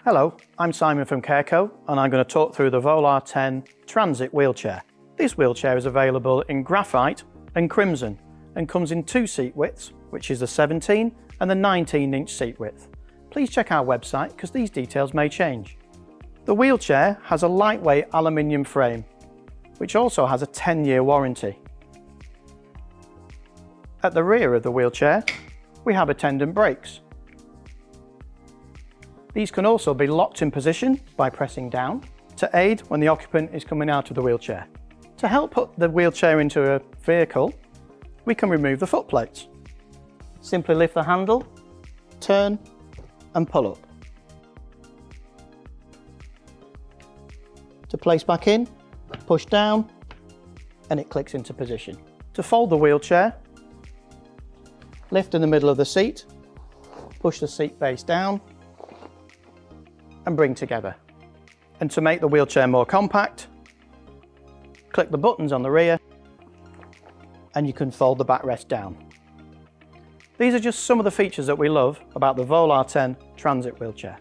Hello, I'm Simon from CareCo and I'm going to talk through the Volar 10 Transit wheelchair. This wheelchair is available in graphite and crimson and comes in two seat widths, which is the 17 and the 19-inch seat width. Please check our website because these details may change. The wheelchair has a lightweight aluminium frame, which also has a 10-year warranty. At the rear of the wheelchair, we have attendant brakes. These can also be locked in position by pressing down to aid when the occupant is coming out of the wheelchair. To help put the wheelchair into a vehicle, we can remove the foot plates. Simply lift the handle, turn and pull up. To place back in, push down and it clicks into position. To fold the wheelchair, lift in the middle of the seat, push the seat base down and bring together. And to make the wheelchair more compact, click the buttons on the rear and you can fold the backrest down. These are just some of the features that we love about the Volar 10 Transit wheelchair.